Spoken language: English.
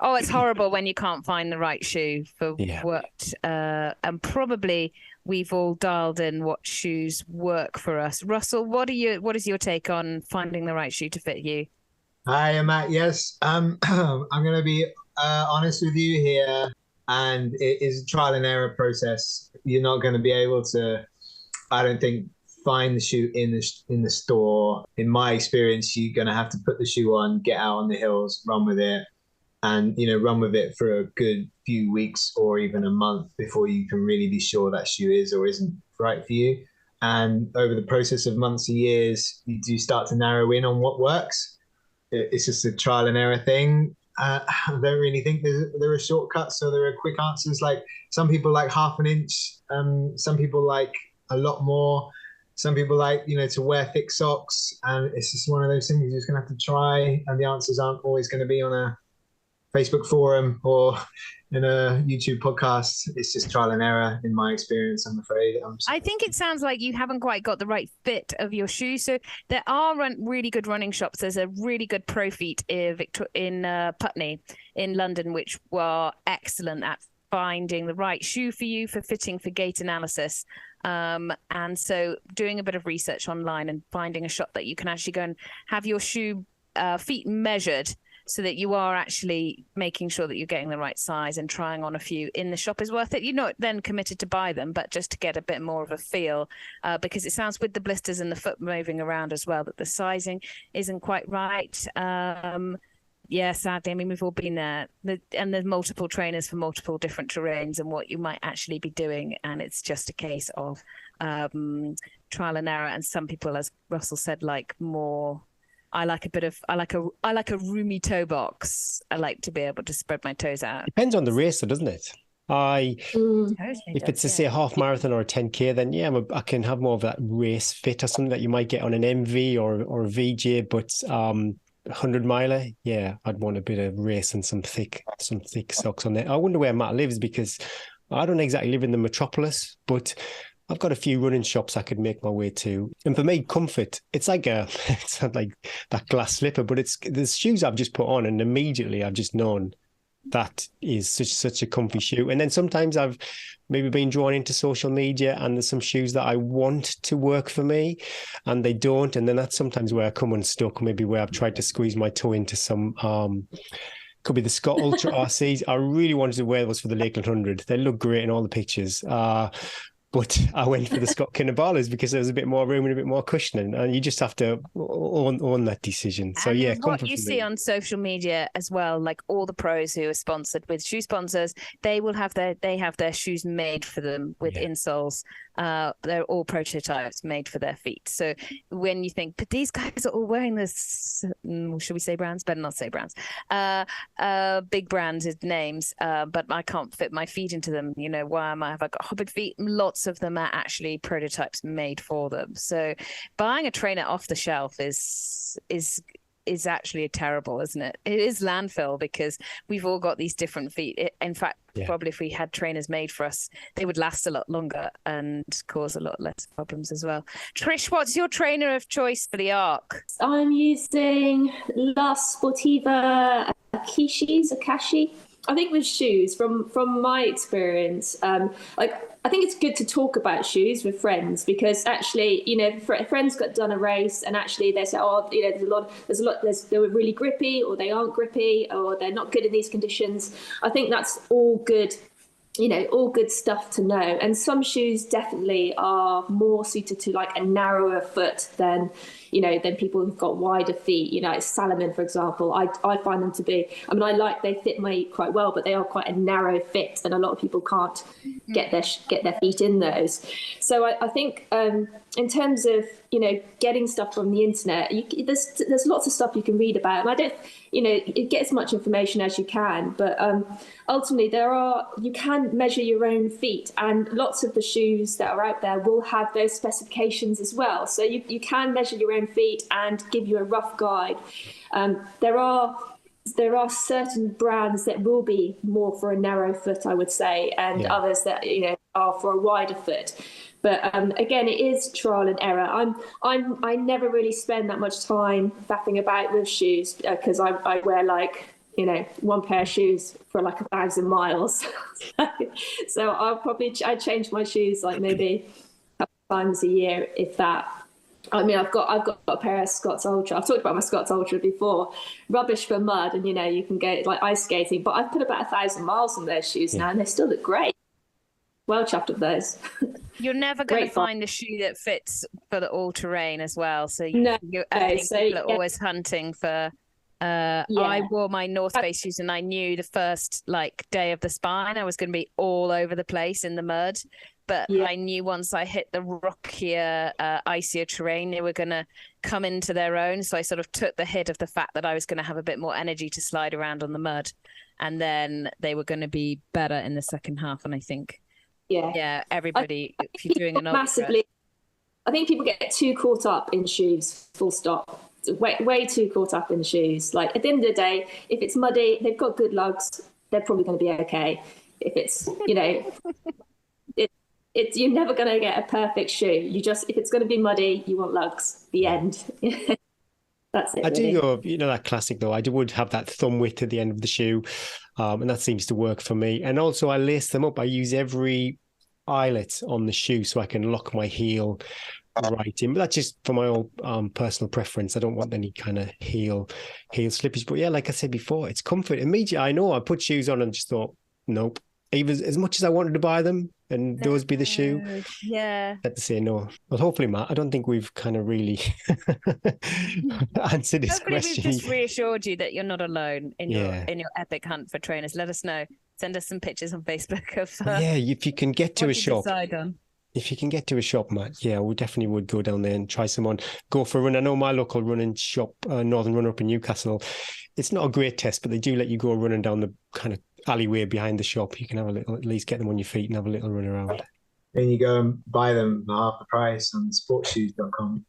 Oh, it's horrible when you can't find the right shoe for what, and probably we've all dialed in what shoes work for us. Russell, what is your take on finding the right shoe to fit you? Hi, Matt. Yes, I'm going to be honest with you here, and it is a trial and error process. You're not going to be able to, I don't think, find the shoe in the store. In my experience, you're going to have to put the shoe on, get out on the hills, run with it, and run with it for a good few weeks or even a month before you can really be sure that shoe is or isn't right for you. And over the process of months and years, you do start to narrow in on what works. It's just a trial and error thing. I don't really think there are shortcuts or there are quick answers. Like some people like half an inch, some people like a lot more. Some people like, to wear thick socks, and it's just one of those things you're just going to have to try, and the answers aren't always going to be on a Facebook forum or in a YouTube podcast. It's just trial and error in my experience, I'm afraid. I think it sounds like you haven't quite got the right fit of your shoe. So there are really good running shops. There's a really good Pro Feet in Putney in London, which were excellent at finding the right shoe for you for fitting for gait analysis. And so doing a bit of research online and finding a shop that you can actually go and have your shoe feet measured so that you are actually making sure that you're getting the right size, and trying on a few in the shop is worth it. You're not then committed to buy them, but just to get a bit more of a feel, because it sounds with the blisters and the foot moving around as well that the sizing isn't quite right. Yeah, sadly, I mean, we've all been there. And there's multiple trainers for multiple different terrains and what you might actually be doing. And it's just a case of trial and error. And some people, as Russell said, like more... I like a roomy toe box. I like to be able to spread my toes out. Depends on the racer, doesn't it? If it's say a half marathon or a 10K, then I can have more of that race fit or something that you might get on an MV or a VJ. But 100 miler, I'd want a bit of race and some thick socks on there. I wonder where Matt lives, because I don't exactly live in the metropolis, but I've got a few running shops I could make my way to. And for me, comfort, it's like it's not like that glass slipper, but it's the shoes I've just put on, and immediately I've just known that is such a comfy shoe. And then sometimes I've maybe been drawn into social media and there's some shoes that I want to work for me and they don't. And then that's sometimes where I come unstuck, maybe where I've tried to squeeze my toe into some... could be the Scott Ultra RCs. I really wanted to wear those for the Lakeland 100. They look great in all the pictures. But I went for the Scott Kinnabalas because there was a bit more room and a bit more cushioning, and you just have to own that decision. So what you see on social media as well, like all the pros who are sponsored with shoe sponsors, they have their shoes made for them with insoles. They're all prototypes made for their feet. So when you think, but these guys are all wearing this, should we say brands? Better not say brands. Big branded names, but I can't fit my feet into them. Why have I got hobbit feet? Lots of them are actually prototypes made for them. So buying a trainer off the shelf is actually terrible, isn't it? It is landfill because we've all got these different feet. In fact, probably if we had trainers made for us, they would last a lot longer and cause a lot less problems as well. Trish, what's your trainer of choice for the Arc? I'm using La Sportiva Akashi. I think with shoes, from my experience, I think it's good to talk about shoes with friends, because actually, friends got done a race and actually they say, they're really grippy, or they aren't grippy, or they're not good in these conditions. I think that's all good. All good stuff to know. And some shoes definitely are more suited to like a narrower foot than people who've got wider feet. Salomon, for example, I find them to be, they fit me quite well, but they are quite a narrow fit, and a lot of people can't get their feet in those. So I think in terms of, getting stuff from the internet, there's lots of stuff you can read about, and I don't, get as much information as you can, but ultimately you can measure your own feet, and lots of the shoes that are out there will have those specifications as well. So you can measure your own feet and give you a rough guide. There are certain brands that will be more for a narrow foot, I would say, and others that are for a wider foot. But again, it is trial and error. I never really spend that much time faffing about with shoes because I wear like one pair of shoes for like 1,000 miles. So I change my shoes like maybe a couple times a year, if that. I mean, I've got a pair of Scott's Ultra. I've talked about my Scott's Ultra before. Rubbish for mud, and you can get like ice skating. But I've put about 1,000 miles on those shoes now, and they still look great. Well chuffed with those. You're never going to find the shoe that fits for the all-terrain as well. So I think people are always hunting for. I wore my North Face shoes, and I knew the first day of the spine I was going to be all over the place in the mud. But I knew once I hit the rockier, icier terrain, they were going to come into their own. So I sort of took the hit of the fact that I was going to have a bit more energy to slide around on the mud. And then they were going to be better in the second half. And I think, everybody, if you're doing an ultra. Massively, I think people get too caught up in shoes, full stop. Way too caught up in shoes. Like, at the end of the day, if it's muddy, they've got good lugs, they're probably going to be okay. If it's, you're never going to get a perfect shoe. If it's going to be muddy, you want lugs. The end. That's it. I do go, that classic though. I would have that thumb width at the end of the shoe, and that seems to work for me. And also, I lace them up. I use every eyelet on the shoe so I can lock my heel right in. But that's just for my own personal preference. I don't want any kind of heel slippage. But yeah, like I said before, it's comfort. Immediately, I know I put shoes on and just thought, nope. Even as much as I wanted to buy them and those be the shoe, I had to say no. But hopefully, Matt, I don't think we've kind of really answered this question. We've just reassured you that you're not alone in your epic hunt for trainers. Let us know. Send us some pictures on Facebook of if you can get to a shop. Decide on. If you can get to a shop, Matt, we definitely would go down there and try some on. Go for a run. I know my local running shop, Northern Runner up in Newcastle, it's not a great test, but they do let you go running down the kind of alleyway behind the shop. You can have a little, at least get them on your feet and have a little run around. Then you go and buy them at half the price on sportshoes.com.